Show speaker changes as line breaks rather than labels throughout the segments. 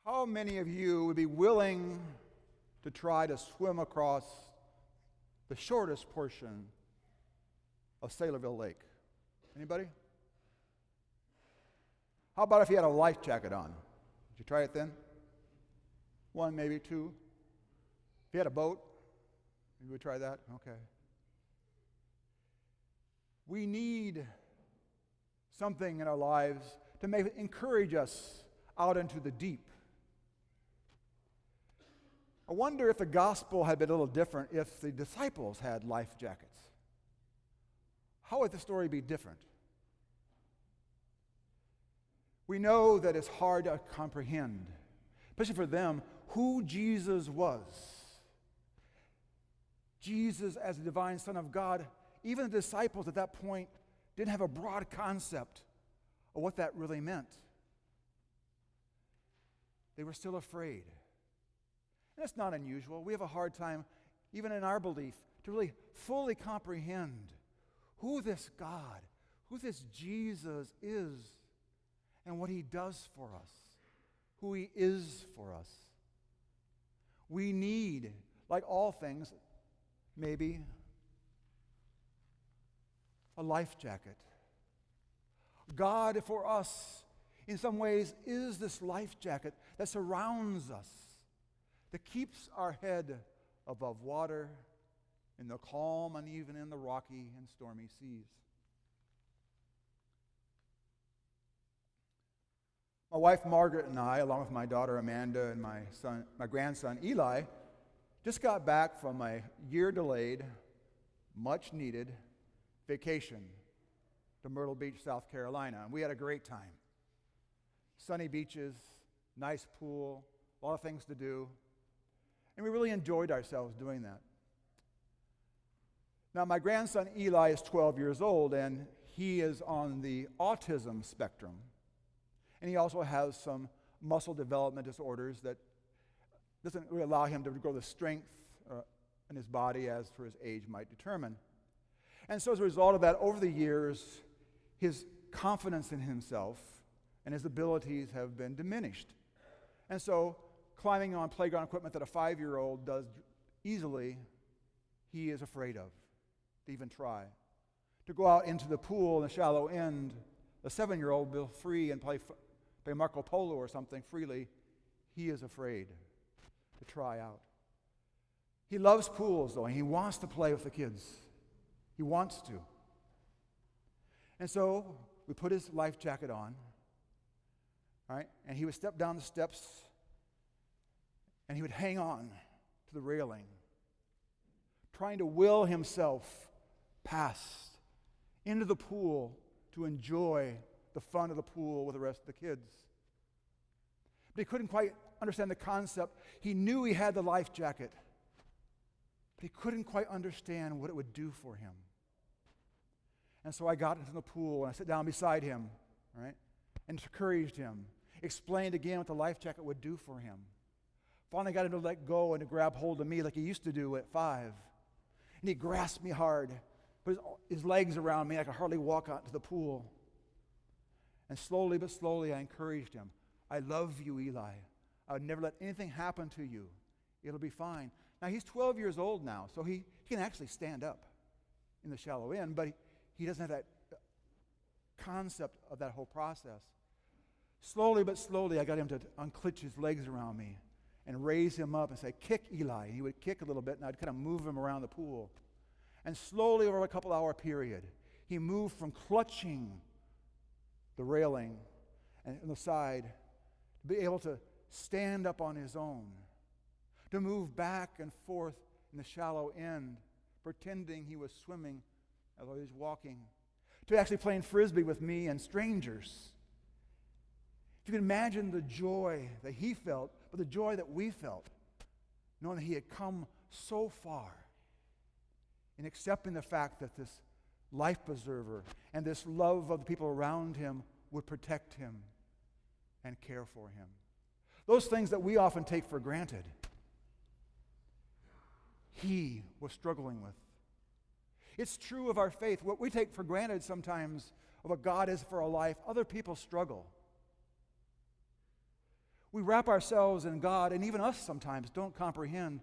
How many of you would be willing to try to swim across the shortest portion of Saylorville Lake? Anybody? How about if you had a life jacket on? Would you try it then? One, maybe two. If you had a boat, you would try that? Okay. We need something in our lives to encourage us out into the deep. I wonder if the gospel had been a little different if the disciples had life jackets. How would the story be different? We know that it's hard to comprehend, especially for them, who Jesus was. Jesus as the divine Son of God, even the disciples at that point didn't have a broad concept of what that really meant. They were still afraid. And that's not unusual. We have a hard time, even in our belief, to really fully comprehend who this God, who this Jesus is, and what he does for us, who he is for us. We need, like all things, maybe a life jacket. God for us, in some ways, is this life jacket that surrounds us, that keeps our head above water in the calm and even in the rocky and stormy seas. My wife Margaret and I, along with my daughter Amanda and my grandson Eli, just got back from a year-delayed, much-needed vacation to Myrtle Beach, South Carolina. And we had a great time. Sunny beaches, nice pool, a lot of things to do. And we really enjoyed ourselves doing that. Now, my grandson Eli is 12 years old, and he is on the autism spectrum. And he also has some muscle development disorders that doesn't really allow him to grow the strength in his body as for his age might determine. And so as a result of that, over the years, his confidence in himself and his abilities have been diminished. And so climbing on playground equipment that a 5-year-old does easily, he is afraid of to even try. To go out into the pool in the shallow end, a 7-year-old will free and play Marco Polo or something freely, he is afraid to try out. He loves pools, though, and he wants to play with the kids. He wants to. And so we put his life jacket on, all right, and he would step down the steps, and he would hang on to the railing, trying to will himself past into the pool to enjoy the fun of the pool with the rest of the kids. But he couldn't quite understand the concept. He knew he had the life jacket, but he couldn't quite understand what it would do for him. And so I got into the pool, and I sat down beside him, right, and encouraged him, explained again what the life jacket would do for him. Finally got him to let go and to grab hold of me like he used to do at 5. And he grasped me hard, put his legs around me. I could hardly walk out to the pool. And slowly but slowly I encouraged him. I love you, Eli. I would never let anything happen to you. It'll be fine. Now he's 12 years old now, so he can actually stand up in the shallow end, but he doesn't have that concept of that whole process. Slowly but slowly I got him to unclench his legs around me and raise him up and say, kick, Eli. And he would kick a little bit, and I'd kind of move him around the pool. And slowly over a couple-hour period, he moved from clutching the railing and the side to be able to stand up on his own, to move back and forth in the shallow end, pretending he was swimming as he was walking, to actually playing frisbee with me and strangers. If you can imagine the joy that he felt, but the joy that we felt, knowing that he had come so far in accepting the fact that this life preserver and this love of the people around him would protect him and care for him. Those things that we often take for granted, he was struggling with. It's true of our faith. What we take for granted sometimes of what God is for our life, other people struggle. We wrap ourselves in God, and even us sometimes don't comprehend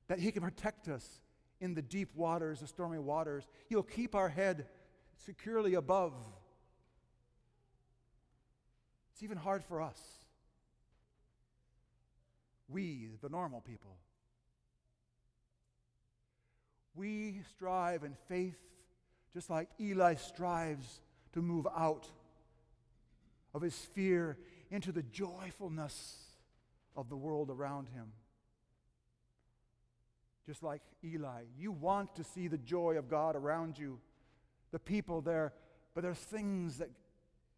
that He can protect us in the deep waters, the stormy waters. He'll keep our head securely above. It's even hard for us. We, the normal people. We strive in faith just like Eli strives to move out of his fear into the joyfulness of the world around him. Just like Eli, you want to see the joy of God around you, the people there, but there's things that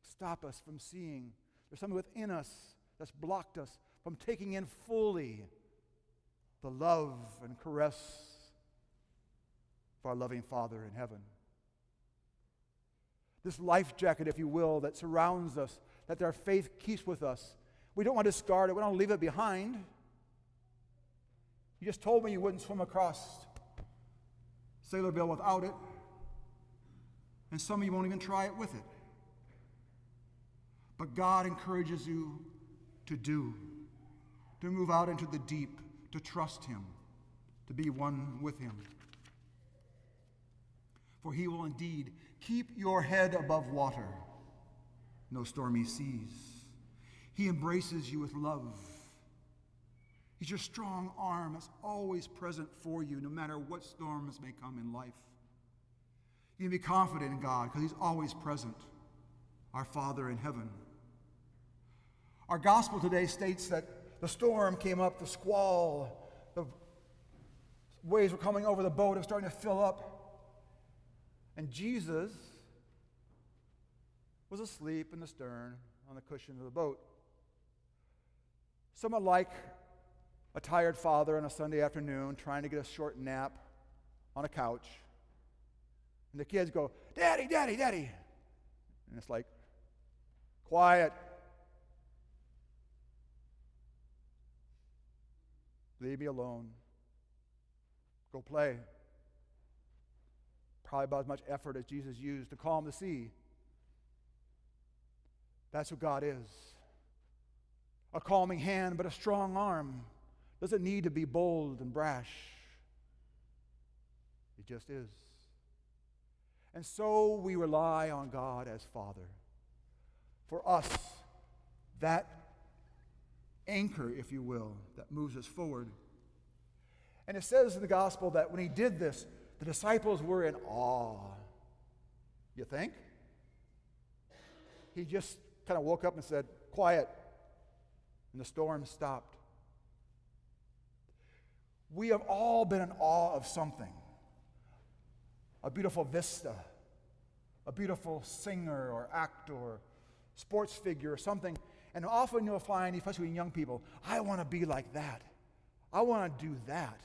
stop us from seeing. There's something within us that's blocked us from taking in fully the love and caress of our loving Father in heaven. This life jacket, if you will, that surrounds us, that our faith keeps with us. We don't want to discard it. We don't want to leave it behind. You just told me you wouldn't swim across Sailorville without it. And some of you won't even try it with it. But God encourages you to move out into the deep, to trust Him, to be one with Him. For He will indeed keep your head above water, no stormy seas. He embraces you with love. He's your strong arm that's always present for you, no matter what storms may come in life. You can be confident in God because He's always present, our Father in heaven. Our gospel today states that the storm came up, the squall, the waves were coming over the boat, it was starting to fill up. And Jesus was asleep in the stern on the cushion of the boat. Somewhat like a tired father on a Sunday afternoon trying to get a short nap on a couch. And the kids go, "Daddy, Daddy, Daddy." And it's like, quiet. Leave me alone. Go play. Probably about as much effort as Jesus used to calm the sea. That's who God is. A calming hand, but a strong arm. Doesn't need to be bold and brash. He just is. And so we rely on God as Father. For us, that anchor, if you will, that moves us forward. And it says in the gospel that when He did this, the disciples were in awe. You think? He just kind of woke up and said, "Quiet." And the storm stopped. We have all been in awe of something. A beautiful vista, a beautiful singer or actor, or sports figure or something. And often you'll find, especially in young people, I want to be like that. I want to do that.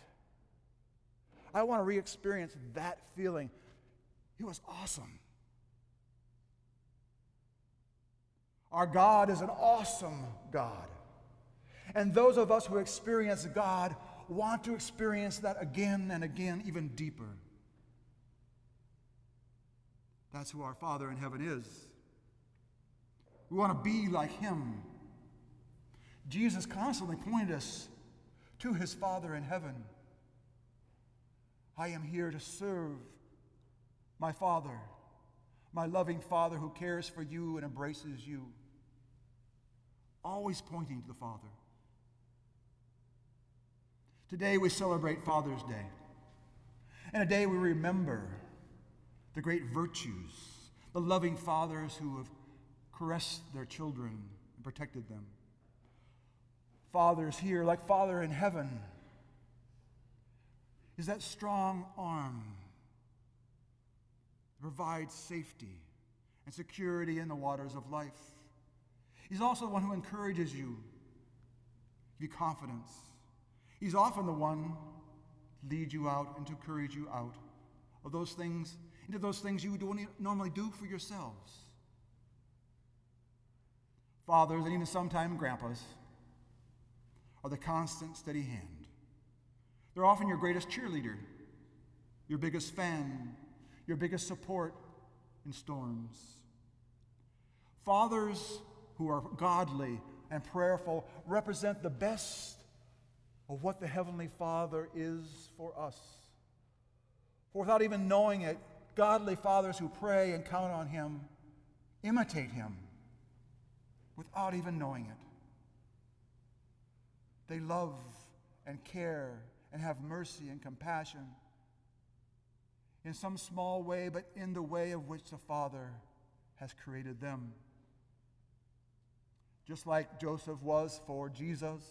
I want to re-experience that feeling. It was awesome. Our God is an awesome God. And those of us who experience God want to experience that again and again, even deeper. That's who our Father in heaven is. We want to be like Him. Jesus constantly pointed us to His Father in heaven. I am here to serve my Father, my loving Father who cares for you and embraces you. Always pointing to the Father. Today we celebrate Father's Day. And today we remember the great virtues, the loving fathers who have caressed their children and protected them. Fathers here, like Father in heaven, is that strong arm that provides safety and security in the waters of life. He's also the one who encourages you, give you confidence. He's often the one to lead you out and to encourage you out of those things, into those things you don't normally do for yourselves. Fathers, and even sometimes grandpas, are the constant, steady hand. They're often your greatest cheerleader, your biggest fan, your biggest support in storms. Fathers who are godly and prayerful represent the best of what the Heavenly Father is for us. For without even knowing it, godly fathers who pray and count on Him imitate Him without even knowing it. They love and care and have mercy and compassion in some small way, but in the way of which the Father has created them. Just like Joseph was for Jesus,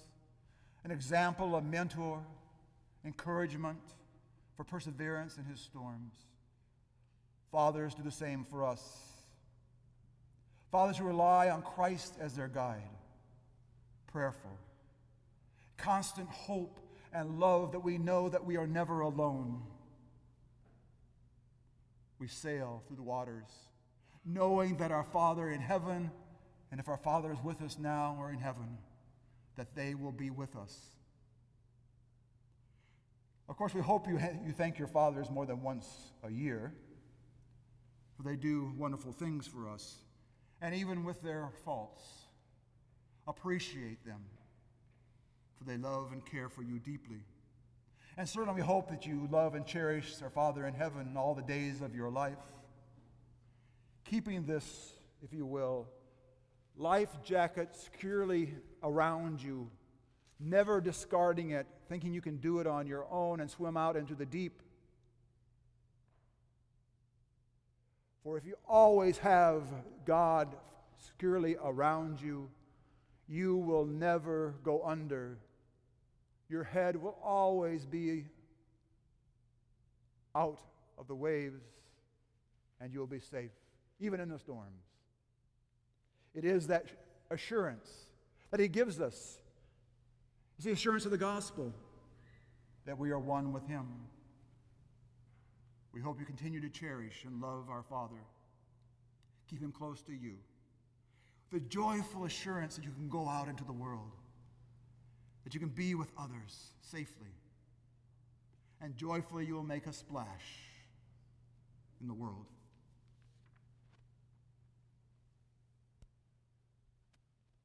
an example, a mentor, encouragement for perseverance in his storms. Fathers do the same for us. Fathers who rely on Christ as their guide, prayerful, constant hope and love that we know that we are never alone. We sail through the waters, knowing that our Father in heaven, and if our Father is with us now or in heaven, that they will be with us. Of course, we hope you thank your fathers more than once a year, for they do wonderful things for us. And even with their faults, appreciate them, for they love and care for you deeply. And certainly we hope that you love and cherish our Father in heaven all the days of your life, keeping this, if you will, life jacket securely around you, never discarding it, thinking you can do it on your own and swim out into the deep. For if you always have God securely around you, you will never go under. Your head will always be out of the waves, and you'll be safe, even in the storms. It is that assurance that He gives us. It's the assurance of the gospel that we are one with Him. We hope you continue to cherish and love our Father. Keep Him close to you. The joyful assurance that you can go out into the world, that you can be with others safely, and joyfully you will make a splash in the world.